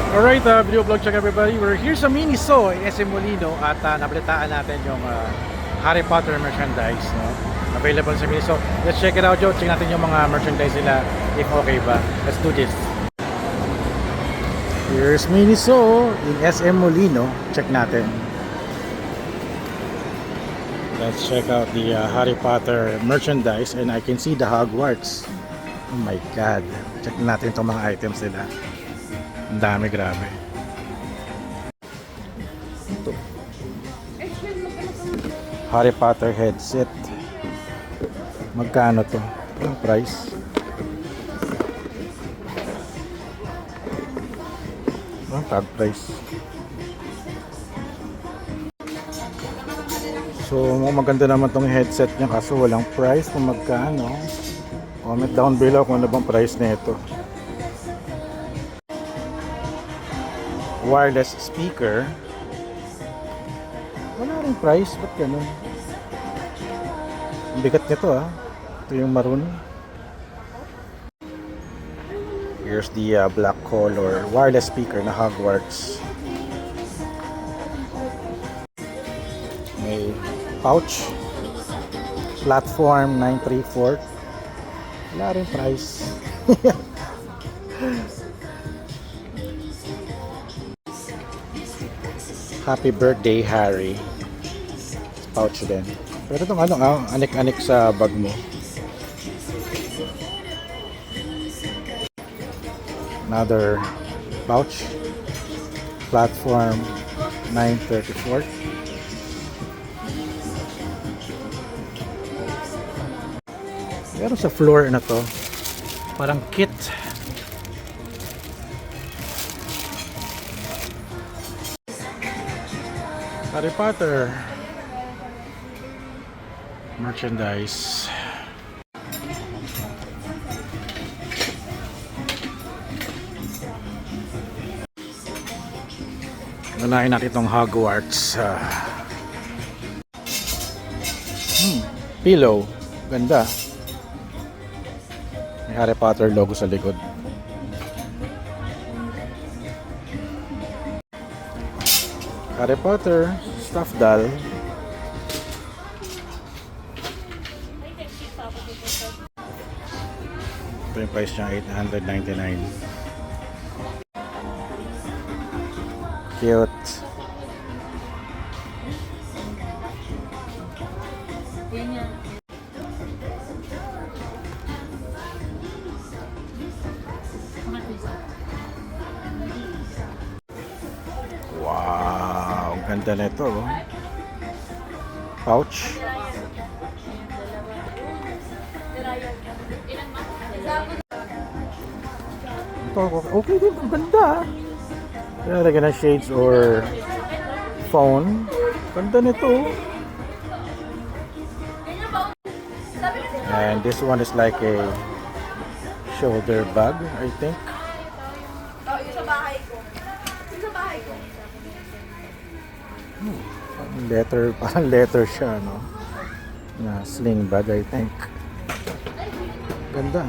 Alright, video vlog check everybody. We're here sa Miniso in SM Molino at nabalitaan natin yung Harry Potter merchandise, no? Available sa Miniso. Let's check it out, Joe. Check natin yung mga merchandise nila if okay ba. Let's do this. Here's Miniso in SM Molino. Check natin. Let's check out the Harry Potter merchandise and I can see the Hogwarts. Oh my god. Check natin itong mga items nila. Ang dami, grabe. Ito. Harry Potter headset. Magkano to? Ang price? Ang tag price. So, maganda naman tong headset niya kaso walang price kung magkano. Comment down below kung ano bang price na ito. Wireless speaker. Wala rin price, ba't ganun? Ang bigat nito ito yung maroon. Here's the black color wireless speaker na Hogwarts. May pouch. Platform 934. Wala rin price. Happy birthday, Harry. Pouch din. Pero itong anik-anik sa bag mo. Another pouch. Platform 934. Meron sa floor na to. Parang kit. Harry Potter merchandise. Unahin natin itong Hogwarts pillow. Ganda. May Harry Potter logo sa likod. Harry Potter stuffed doll. Ito yung price niya, $899. Cute. Wow, ganda nito. Pouch. Ito, okay din, ang ganda. Lagyan ng shades or phone. Ganda nito. And this one is like a shoulder bag, I think. Parang leather siya, no? Na sling bag, I think. Ganda.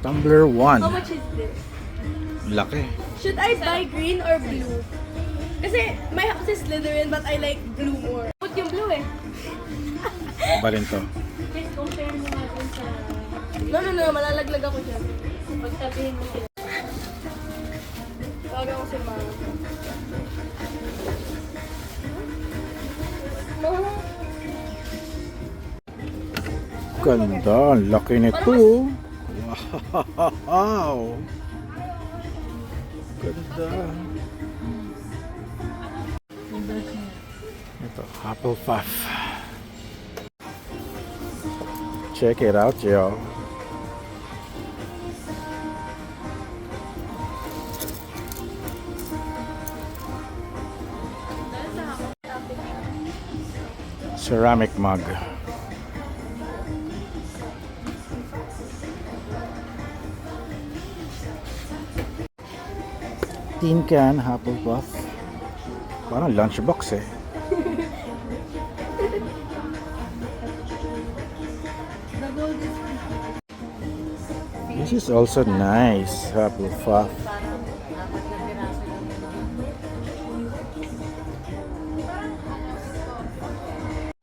Tumbler 1. How much is this? Laki. Should I buy green or blue? Kasi my house is Slytherin but I like blue more. Put yung blue eh. Ba rin to? Please compare mo natin sa No, malalaglag ako dyan. pagtabihin mo. Tawag ako si Mara. Ganda, ang laki nito. Wow. Ganda. Ito, Hufflepuff. Check it out, yo. Ceramic mug. Tin can, Hufflepuff. Parang lunchbox eh. The gold is This is also nice. Hufflepuff. Parang apat na piraso lang.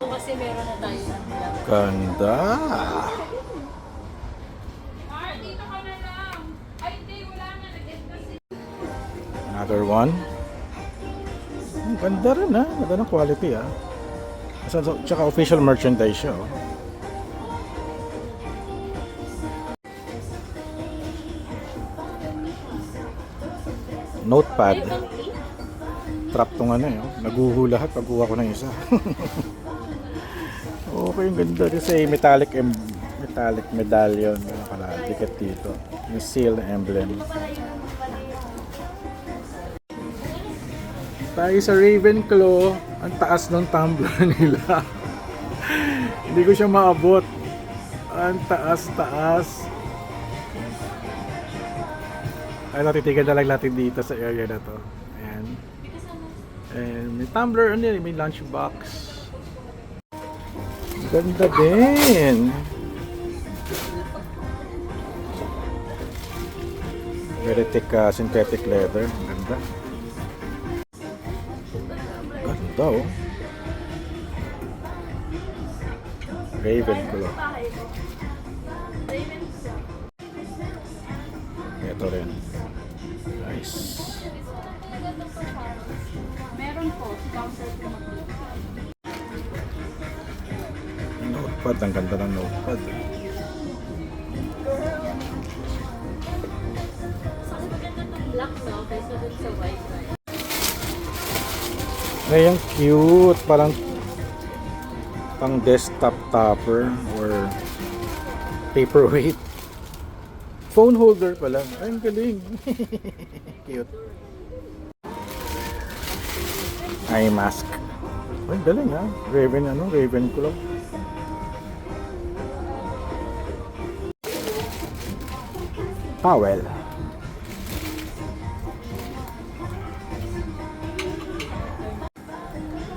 Ito kasi meron na tayo ng black. Ganda. Another one. Ang ganda rin ha. Ganda ng quality ha. Tsaka official merchandise siya. Oh. Notepad. Trap tong ano eh. Oh. Naguhulahat pagkuha ko ng isa. Okay, ang ganda kasi metallic medallion. Ano pala, dikit dito. Yung seal emblem. Tayo sa Ravenclaw, ang taas ng tumbler nila. Hindi ko siya maabot. Ang taas. Ay, natitigan na lang natin dito sa area na to. Ayan. And may tumbler, ano yun, may lunchbox. Ganda din. Very thick synthetic leather. Ganda. Ganda oh. Ravenclaw. Ito rin. Nice. Meron po, si counter po Notepad, ang ganda ng notepad. Mas maganda itong black no, kaysa dun sa white. Ay, ang cute. Parang pang desktop topper or paperweight. Phone holder pala. Ay, ang galing. Cute. Eye mask. Ay, galing ha. Ravenclaw. Towel.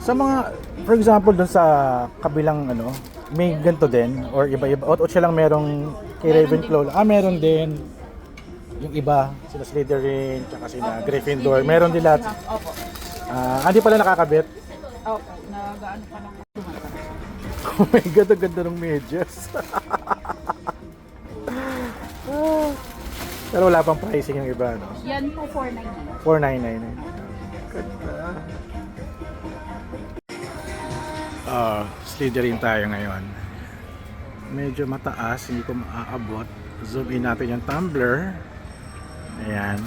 Sa mga, for example, dun sa kabilang ano, may ganito din or iba-iba o siya lang merong kay Ravenclaw. Meron din. Yung iba, sila Slytherin, tsaka sila Gryffindor. Meron din lahat. Opo. Hindi pala nakakabit. Opo. Nagaano pa lang. Oh my God, ang ganda ng medyas. Pero wala pang pricing yung iba, no? Yan po 499. 499. Ganda. Slytherin tayo ngayon. Medyo mataas, hindi ko maaabot. Zoom in natin yung tumbler. Ayan.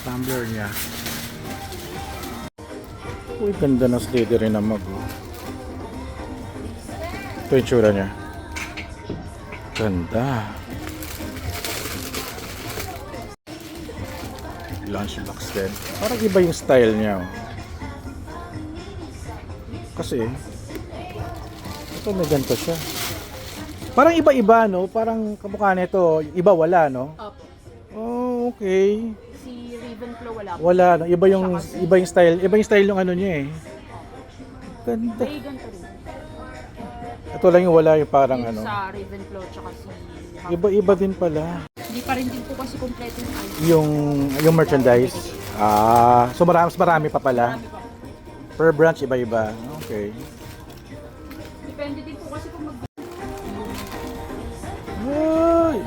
Tumbler niya. Uy, ganda ng Slytherin na mag. Ito yung tsura niya. Ganda. Lunchbox din. Parang iba yung style niya. Oh. Kasi ito may ganito siya. Parang iba-iba no, parang kamukha nito, iba wala no. Opo. Oh, okay. Si Ravenclaw wala po. Wala no, iba yung style, iba yung style ng ano niya eh. Ganda. May ganito rin. Ito lang yung wala yung parang Yung ano. sa Ravenclaw tsaka si Iba-iba din pala. Hindi pa rin din po kasi kompleto yung Yung merchandise. So marami pa pala. Marami pa. Per branch iba-iba. Okay. Depende din po kasi kung mag Ay!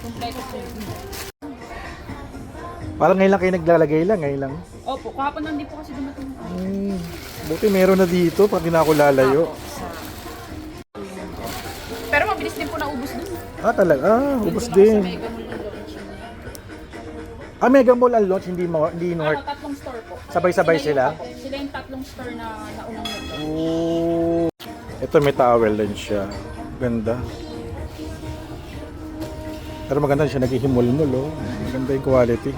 kompleto po. Parang ngayon lang kayo naglalagay lang, ngayon lang. Opo, kahapon lang din po kasi dumating. Buti meron na dito, pag di na ako lalayo. Pero mabilis din po naubos dun. Talaga? Ubos Sa din. Mega Mall na launch. Mega Mall ang launch, hindi North. Tatlong store po. Sabay-sabay sila? Opo, sila yung tatlong store na naunang nito. Oh. Ito may towel din siya. Ganda. Pero maganda siya, naghihimol-mul oh. Maganda yung quality.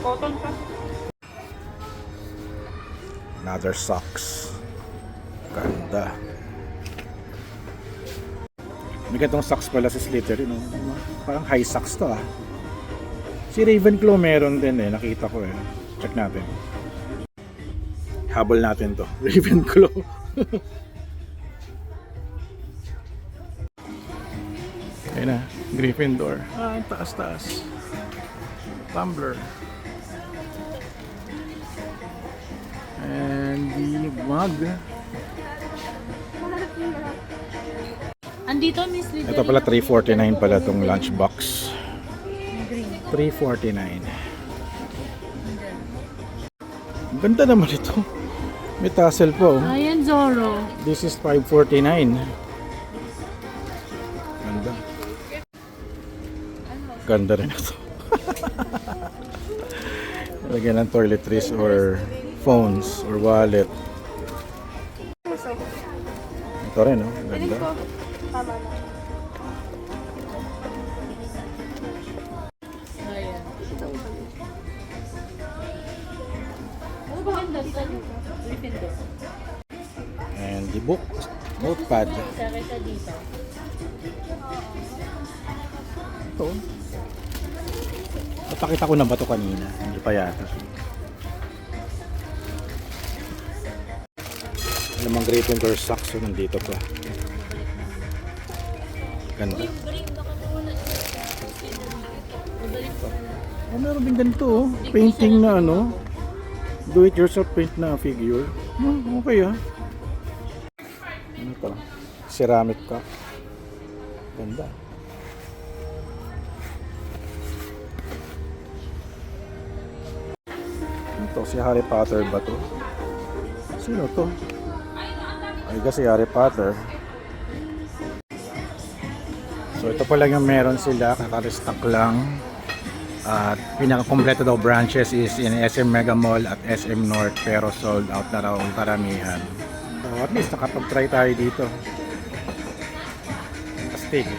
Cotton pa. Another socks. Ganda. May ganitong socks pala sa Slytherin, no? Parang high socks to ah. Si Ravenclaw meron din eh, nakita ko eh. Check natin. Habol natin to. Ravenclaw. Ayun na, Gryffindor. Ah, ang taas-taas. Tumbler. And the mug. Andito, Miss Lidl. Ito pala, 349 pala tong lunchbox. 349. Ang ganda naman ito. May tassel po. Ayan, Zorro. This is 549. Ganda. Ganda rin ito. Lagyan ng toiletries or phones or wallet. Ito rin, no? Piling Ganda. ko, tama na. Ayan. Ano ba ganda sa Gryffindor? And the book. Notepad. Sa kita dito. Ito. Napakita ko na ba ito kanina? Hindi pa yata. Namang Gryffindor socks so nandito pa. Ganda. Oh, meron din ganito oh. Painting na ano. Do it yourself paint na figure. Okay ah. Ano to? Ceramic cup. Ganda. Ito, si Harry Potter ba to? Sino to? Ay, kasi Harry Potter. So, ito pa lang yung meron sila. Kakarestock lang. At pinaka-kompleto daw branches is in SM Mega Mall at SM North. Pero sold out na raw ang karamihan. So, at least nakapag-try tayo dito. Astig.